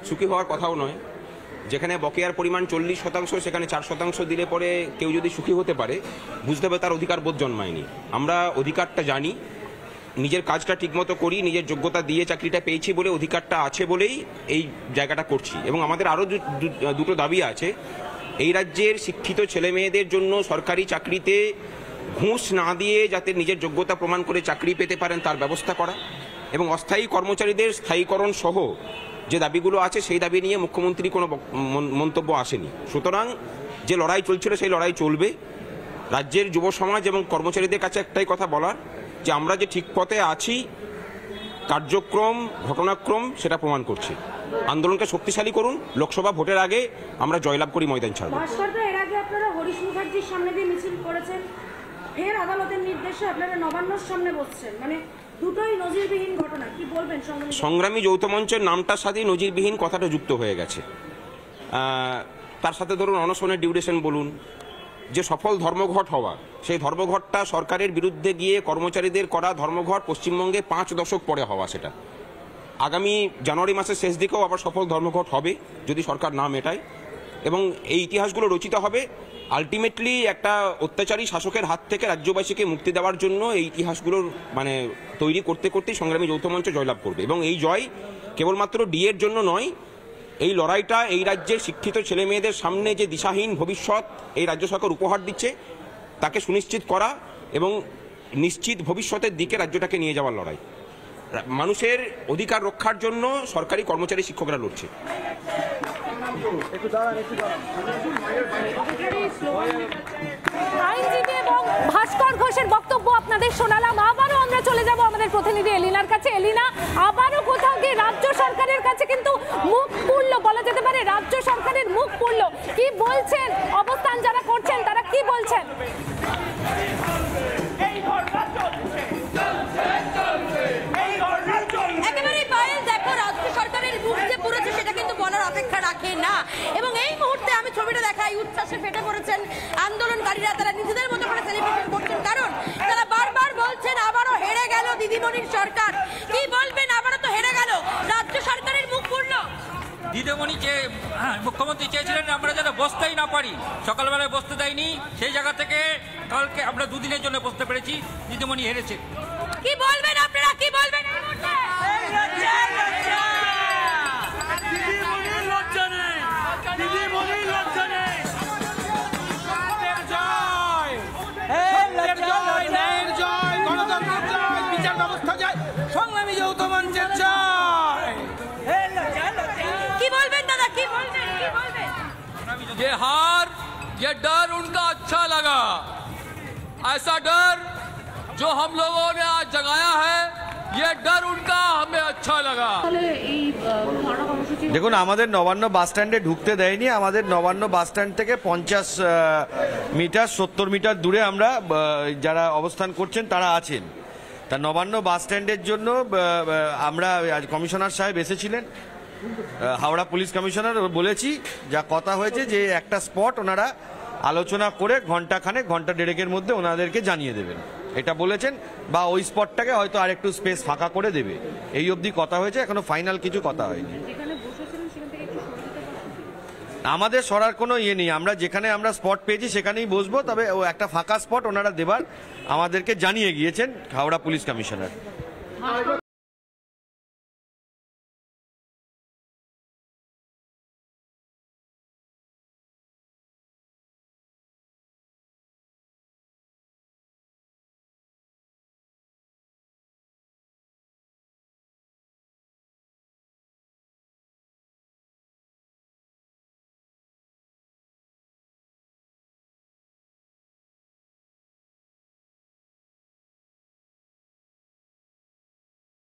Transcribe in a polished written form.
সুখী হওয়ার কথাও নয়। যেখানে বকেয়ার পরিমাণ 40% সেখানে 4% দিলে পরে কেউ যদি সুখী হতে পারে বুঝতে হবে তার অধিকার বোধ জন্মায়নি। আমরা অধিকারটা জানি, নিজের কাজটা ঠিকমতো করি, নিজের যোগ্যতা দিয়ে চাকরিটা পেয়েছি বলে অধিকারটা আছে বলেই এই জায়গাটা করছি। এবং আমাদের আরও দুটো দাবি আছে। এই রাজ্যের শিক্ষিত ছেলে মেয়েদের জন্য সরকারি চাকরিতে ঘুষ না দিয়ে যাতে নিজের যোগ্যতা প্রমাণ করে চাকরি পেতে পারেন তার ব্যবস্থা করা, এবং অস্থায়ী কর্মচারীদের স্থায়ীকরণ সহ যে দাবিগুলো আছে সেই দাবি নিয়ে মুখ্যমন্ত্রী কোনো মন্তব্য আসেনি। সুতরাং যে লড়াই চলছিল সেই লড়াই চলবে। রাজ্যের যুব সমাজ এবং কর্মচারীদের কাছে একটাই কথা বলার, যে আমরা যে ঠিক পথে আছি, কার্যক্রম ঘটনাক্রম সেটা প্রমাণ করছে। আন্দোলনকে শক্তিশালী করুন, লোকসভা ভোটের আগে আমরা জয়লাভ করি ময়দান ছাড়ব। এর আগে আপনারা হরিশ মুখার্জির সামনে দিয়ে মিছিল করেছেন, ফের আদালতের নির্দেশে আপনারা নবান্নর সামনে বসছেন, মানে দুটোই নজিরবিহীন ঘটনা। কি বলবেন? সংগ্রামী যৌথ মঞ্চের নামটার সাথে নজিরবিহীন কথাটা যুক্ত হয়ে গেছে। তার সাথে ধরুন অনশনের ডিউরেশন বলুন, যে সফল ধর্মঘট হওয়া, সেই ধর্মঘটটা সরকারের বিরুদ্ধে গিয়ে কর্মচারীদের করা ধর্মঘট পশ্চিমবঙ্গে 5 দশক পরে হওয়া, সেটা আগামী জানুয়ারি মাসের শেষ দিকেও আবার সফল ধর্মঘট হবে যদি সরকার না মেটায়। এবং এই ইতিহাসগুলো রচিত হবে আলটিমেটলি একটা অত্যাচারী শাসকের হাত থেকে রাজ্যবাসীকে মুক্তি দেওয়ার জন্য। এই ইতিহাসগুলোর মানে তৈরি করতে করতেই সংগ্রামী যৌথ মঞ্চ জয়লাভ করবে। এবং এই জয় কেবলমাত্র ডিএর জন্য নয়, এই লড়াইটা এই রাজ্যের শিক্ষিত ছেলে মেয়েদের সামনে যে দিশাহীন ভবিষ্যৎ এই রাজ্য সরকার উপহার দিচ্ছে তাকে সুনিশ্চিত করা এবং নিশ্চিত ভবিষ্যতের দিকে রাজ্যটাকে নিয়ে যাওয়ার লড়াই। মানুষের অধিকার রক্ষার জন্য সরকারি কর্মচারী শিক্ষকরা লড়ছে। আইনজীবী এবং ভাস্কর ঘোষের বক্তব্য আপনাদের শোনালাম। আবারও আমরা চলে যাব আমাদের প্রতিনিধি এলিনার কাছে। এলিনা, আবারও কোথাও গিয়ে রাজ্য সরকারের কাছে কিন্তু মুখ পুড়ল, বলা যেতে পারে রাজ্য সরকারের মুখ পুড়ল। কি বলছেন অবস্থান যারা করছেন, তারা কি বলছেন? একেবারেই পায়েল, দেখো রাজ্য সরকারের মুখ যে পুড়েছে সেটা কিন্তু বলার অপেক্ষা রাখে না। এবং এই মুহূর্তে আমি ছবিটা দেখাই, উচ্ছ্বাসে ফেটে পড়েছেন আন্দোলনকারীরা। তারা নিজেদের মতো করে সেলিব্রেশন করছেন, কারণ তারা বারবার বলছেন আবারও হেরে গেল দিদিমণির সরকার। কি বলবেন? আবারও তো হেরে গেল, রাজ্য সরকারের মুখ পুড়ল। দিদিমণি যে মুখ্যমন্ত্রী চেয়েছিলেন আমরা যেন বসতেই না পারি, সকালবেলায় বসতে দেয়নি, সেই জায়গা থেকে কালকে আমরা 2 দিনের জন্য বসতে পেরেছি। দিদিমণি হেরেছে। কি বলবেন আপনারা? কি বলবেন? সংগ্রামী যৌথ মঞ্চের জয়। কি বলবেন দাদা? কি বলবেন? কি বলবেন? ये हार, ये डर उनका अच्छा लगा। ऐसा डर जो हम लोगों ने आज जगाया है, ये डर उनका हमें अच्छा लगा। দেখুন, আমাদের নবান্ন বাস স্ট্যান্ডে ঢুকতে দেয়নি। আমাদের নবান্ন বাস স্ট্যান্ড থেকে 50 মিটার 70 মিটার দূরে আমরা যারা অবস্থান করছেন তারা আছেন। তা নবান্ন বাস স্ট্যান্ডের জন্য আমরা কমিশনার সাহেব এসেছিলেন, হাওড়া পুলিশ কমিশনার, বলেছি যা কথা হয়েছে যে একটা স্পট ওনারা আলোচনা করে ঘন্টা দেড়েকের মধ্যে ওনাদেরকে জানিয়ে দেবেন, এটা বলেছেন। বা ওই স্পটটাকে হয়তো আরেকটু স্পেস ফাঁকা করে দেবে, এই অবধি কথা হয়েছে, এখনো ফাইনাল কিছু কথা হয়নি। আমাদের সরার কোনো ইয়ে নেই, আমরা যেখানে আমরা স্পট পেয়েছি সেখানেই বসবো। তবে ও একটা ফাঁকা স্পট ওনারা দেবার আমাদেরকে জানিয়ে গিয়েছেন হাওড়া পুলিশ কমিশনার।